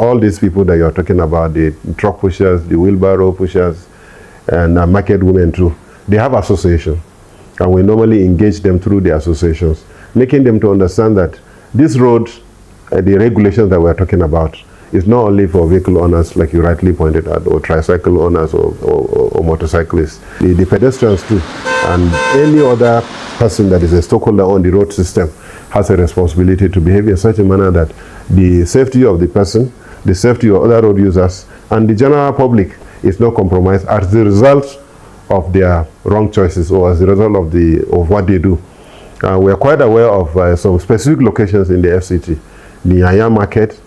all these people that you're talking about, the truck pushers, the wheelbarrow pushers, and market women too, they have association. And we normally engage them through the associations, making them to understand that this road, the regulations that we're talking about, is not only for vehicle owners, like you rightly pointed out, or tricycle owners or motorcyclists, the pedestrians too, and any other person that is a stakeholder on the road system has a responsibility to behave in such a manner that the safety of the person, the safety of other road users, and the general public is not compromised as the result of their wrong choices or as a result of what they do. We are quite aware of some specific locations in the FCT. The Aya market,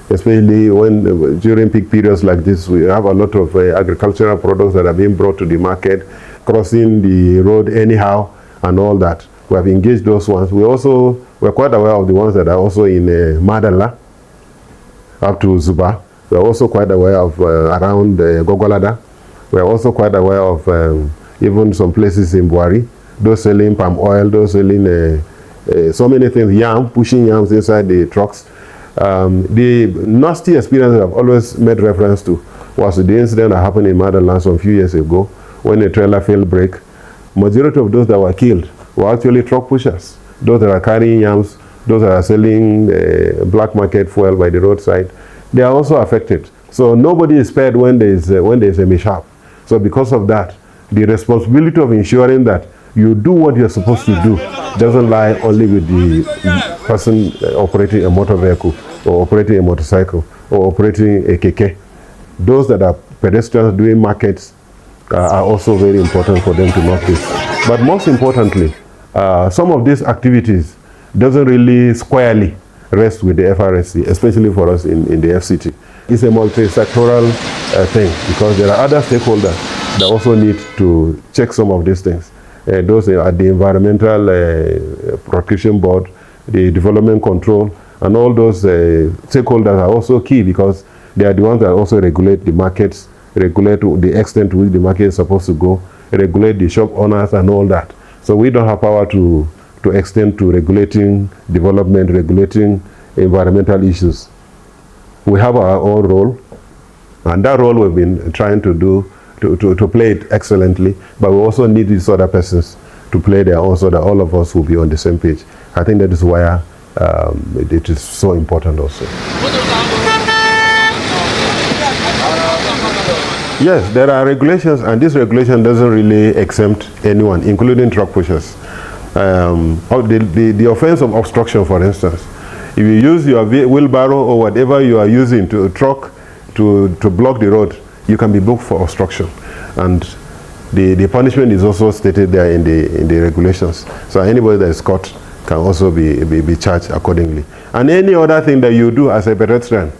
especially when during peak periods like this, we have a lot of agricultural products that are being brought to the market, crossing the road anyhow and all that. We have engaged those ones. We're quite aware of the ones that are also in Madala, up to Zuba. We're also quite aware of around Gogolada. We're also quite aware of even some places in Buari, those selling palm oil, those selling so many things, yam, pushing yams inside the trucks. The nasty experience I've always made reference to was the incident that happened in Madala some few years ago when a trailer failed brake. Majority of those that were killed were actually truck pushers. Those that are carrying yams, those that are selling black market fuel by the roadside, they are also affected. So nobody is spared when there is a mishap. So because of that, the responsibility of ensuring that you do what you're supposed to do doesn't lie only with the person operating a motor vehicle or operating a motorcycle or operating a keke. Those that are pedestrians doing markets are also very important for them to notice. But most importantly, some of these activities doesn't really squarely rest with the FRSC, especially for us in the FCT. It's a multi-sectoral thing because there are other stakeholders that also need to check some of these things. Those are the Environmental Protection Board, the Development Control, and all those stakeholders are also key because they are the ones that also regulate the markets, regulate the extent to which the market is supposed to go, regulate the shop owners and all that. So we don't have power to extend to regulating development, regulating environmental issues. We have our own role, and that role we've been trying to do, to play it excellently, but we also need these other persons to play their own so that all of us will be on the same page. I think that is why it is so important also. Yes, there are regulations, and this regulation doesn't really exempt anyone, including truck pushers. The offense of obstruction, for instance, if you use your wheelbarrow or whatever you are using to truck to block the road, you can be booked for obstruction, and the punishment is also stated there in the regulations. So anybody that is caught can also be charged accordingly. And any other thing that you do as a pedestrian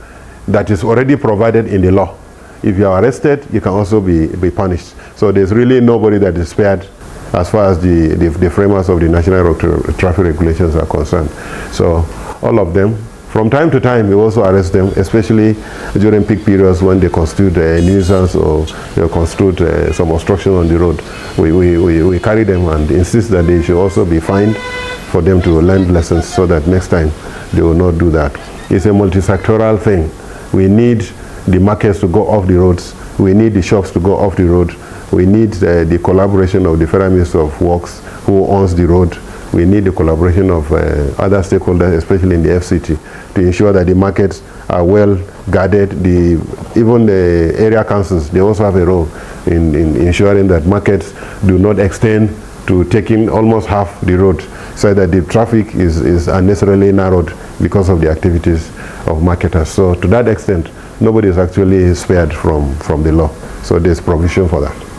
that is already provided in the law, if you are arrested, you can also be punished. So there's really nobody that is spared as far as the framers of the National Road Traffic Regulations are concerned. So all of them, from time to time, we also arrest them, especially during peak periods when they constitute a nuisance or they constitute some obstruction on the road. We carry them and insist that they should also be fined for them to learn lessons so that next time they will not do that. It's a multi-sectoral thing. We need the markets to go off the roads. We need the shops to go off the road. We need the collaboration of the Federal Ministry of Works who owns the road. We need the collaboration of other stakeholders, especially in the FCT, to ensure that the markets are well guarded. Even the area councils, they also have a role in ensuring that markets do not extend to taking almost half the road, so that the traffic is unnecessarily narrowed because of the activities of marketers. So to that extent, nobody is actually spared from the law. So there's provision for that.